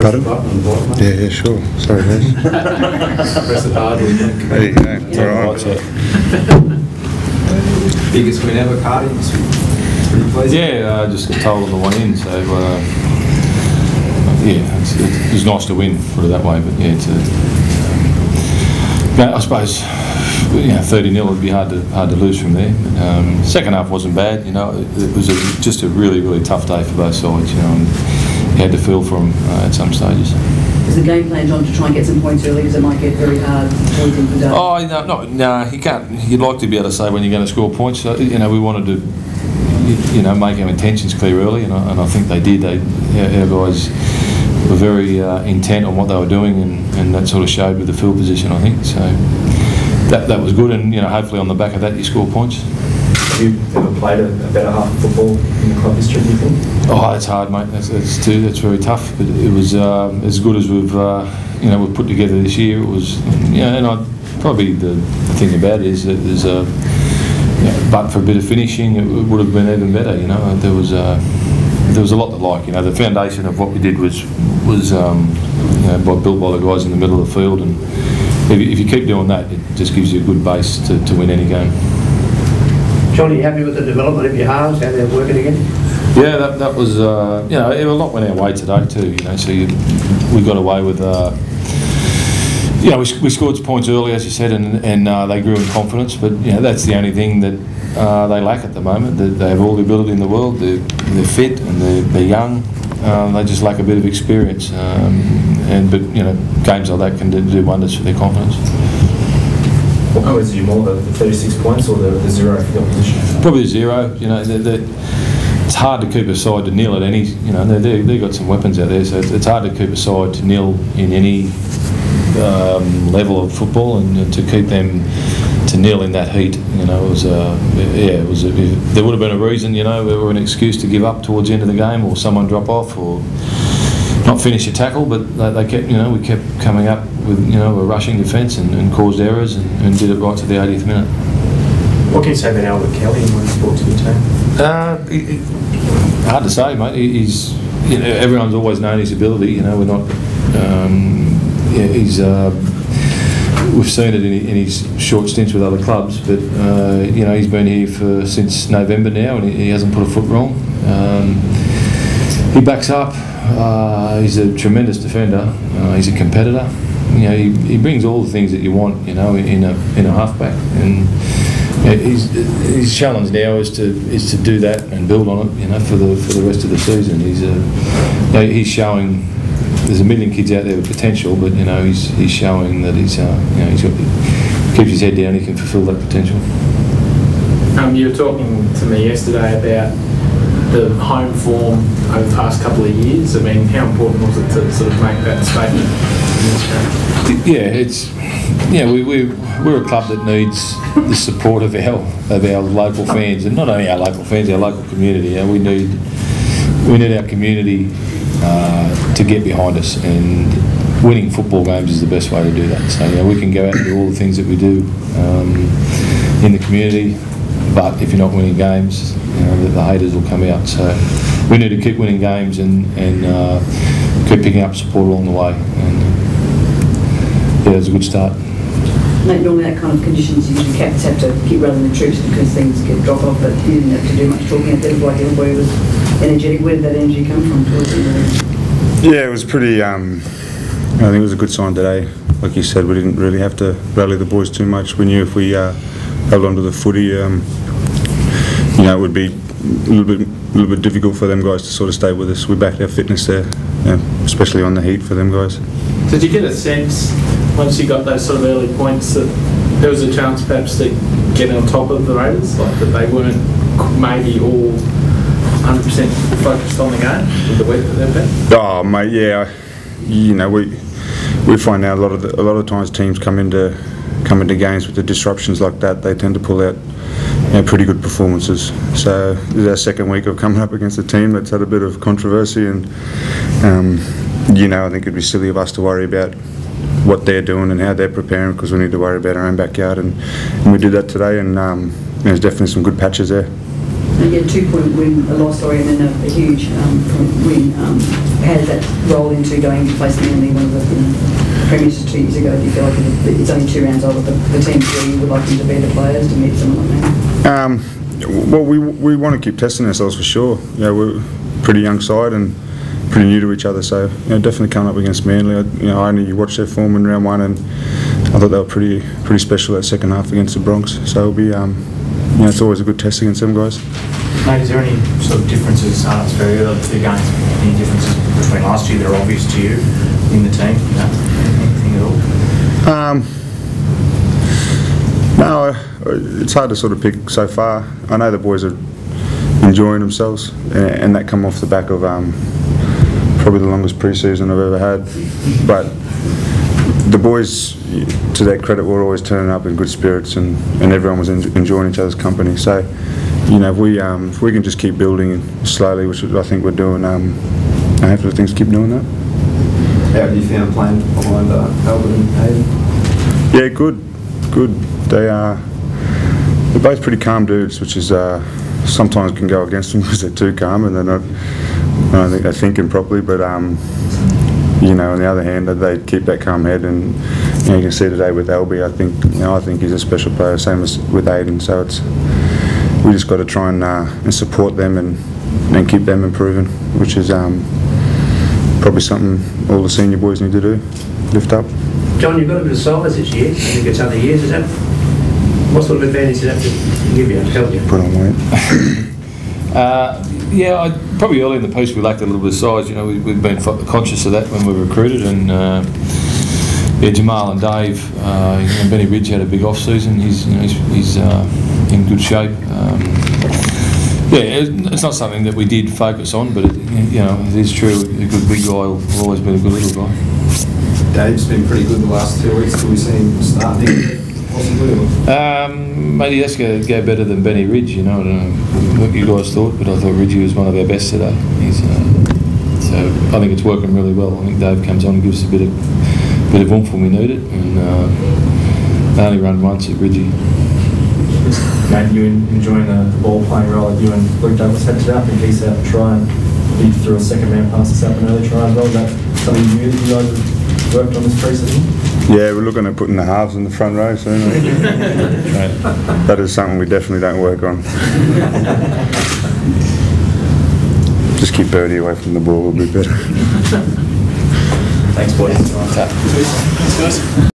Pardon? Yeah, sure. Sorry, guys. Press it hard. There you go. It's all right. Biggest win ever, Cardi. Pretty pleasing. Yeah, just got told on the way in, so yeah, it was nice to win, put it that way. But yeah, I suppose 30-0 would be hard to lose from there. Second half wasn't bad, It was just a really tough day for both sides, And you had to feel for them at some stages. Is the game plan, John, to try and get some points early, because it might get very hard towards the end of the day? Oh, no, you can't. You'd like to be able to say when you're going to score points. So, we wanted to, make our intentions clear early, and I think they did. Our guys were very intent on what they were doing, and that sort of showed with the field position, I think. So that was good, and hopefully on the back of that you score points. Have you ever played a better half of football in the club history, do you think? Oh, it's hard, mate. That's very tough. But it was as good as we've put together this year. It was, and probably the thing about it is that there's but for a bit of finishing, it would have been even better. There was a lot to like. The foundation of what we did was built by the guys in the middle of the field, and if you keep doing that, it just gives you a good base to win any game. John, are you happy with the development of your halves, how they're working again? Yeah, that was, a lot went our way today too, so we got away with, we scored points early, as you said, and they grew in confidence, but, that's the only thing that they lack at the moment. They have all the ability in the world, they're fit and they're young, they just lack a bit of experience, but games like that can do wonders for their confidence. What was you more, the 36 points or the zero for the opposition? Probably the zero. It's hard to keep a side to nil at any. They've got some weapons out there, so it's hard to keep a side to nil in any level of football, and to keep them to nil in that heat. It was there would have been a reason, or an excuse to give up towards the end of the game, or someone drop off, or not finish a tackle, but they kept, we kept coming up with, a rushing defence and caused errors and did it right to the 80th minute. What can you say about Albert Kelly and what he's brought to the team? Hard to say, mate. He's, everyone's always known his ability. We're not. We've seen it in his short stints with other clubs, but he's been here since November now, and he hasn't put a foot wrong. He backs up. He's a tremendous defender. He's a competitor. He brings all the things that you want, in a halfback. And his challenge now is to do that and build on it, for the rest of the season. He's showing. There's a million kids out there with potential, but he's showing that keeps his head down. He can fulfil that potential. You were talking to me yesterday about the home form over the past couple of years. I mean, how important was it to sort of make that statement? We're a club that needs the support of our local fans, and not only our local fans, our local community. We need our community to get behind us, and winning football games is the best way to do that. So we can go out and do all the things that we do in the community, but if you're not winning games, the haters will come out. So we need to keep winning games and keep picking up support along the way. And it was a good start. Mate, normally that kind of conditions, usually captains have to keep rallying the troops because things get drop off, but you didn't have to do much talking at that. Like everybody was energetic. Where did that energy come from towards the end? Yeah, it was pretty. I think it was a good sign today. Like you said, we didn't really have to rally the boys too much. We knew if we held on to the footy, it would be a little bit difficult for them guys to sort of stay with us. We backed our fitness there, especially on the heat for them guys. Did you get a sense once you got those sort of early points that there was a chance perhaps to get on top of the Raiders, like that they weren't maybe all 100% focused on the game with the week that they've been? Oh, mate, yeah. We find now a lot of times teams come into games with the disruptions like that. They tend to pull out pretty good performances. So this is our second week of coming up against a team that's had a bit of controversy, and I think it'd be silly of us to worry about what they're doing and how they're preparing, because we need to worry about our own backyard, and we did that today, and there's definitely some good patches there. And you had a 2-point win, a loss, sorry, and then a huge point win. How does that roll into going to face Manly, one of the premiers 2 years ago? Do you feel like it's only 2 rounds old, but the teams where you would like them to be the players to meet someone like that? Well, we want to keep testing ourselves for sure. You know, we're a pretty young side and pretty new to each other, so definitely coming up against Manly. I only watched their form in round 1, and I thought they were pretty special that second half against the Bronx. So it'll be, it's always a good test against them guys. Mate, is there any sort of differences? It's very early for the games. Any differences between last year that are obvious to you in the team? Anything at all? No, it's hard to sort of pick so far. I know the boys are enjoying themselves, and that come off the back of probably the longest pre-season I've ever had. But the boys, to their credit, were always turning up in good spirits, and everyone was enjoying each other's company. So, if we can just keep building slowly, which I think we're doing, hopefully things keep doing that. How have you found playing behind Albert and Hayden? Yeah, good. They're both pretty calm dudes, which is sometimes can go against them because they're too calm and they're not. I don't think they're thinking properly, but on the other hand, they keep that calm head, and you can see today with Albie. I think he's a special player, same as with Aiden. So we just got to try and support them and keep them improving, which is probably something all the senior boys need to do, lift up. John, you've got a bit of size this year. I think it's other years. What sort of advantage does that give you, help you? Put on weight. Probably early in the piece we lacked a little bit of size. We've been conscious of that when we recruited, and Jamal and Dave and Benny Ridge had a big off season. He's in good shape. It's not something that we did focus on, but it is true. A good big guy will always be a good little guy. Dave's been pretty good the last 2 weeks. Till we see him start possibly. Maybe that's going to go better than Benny Ridge. I don't know what you guys thought, but I thought Ridge was one of our best today. So I think it's working really well. I think Dave comes on and gives us a bit of oomph when we need it, and they only run once at Ridgie. Mate, you enjoying the ball playing role that you and Luke Douglas had today? I think he's out to try and he threw a second man pass us up an early try as well. Is that something new that you guys have worked on this pre-season? Yeah, we're looking at putting the halves in the front row soon. That is something we definitely don't work on. Just keep Birdie away from the ball will be better. Thanks, boys. Thanks, guys.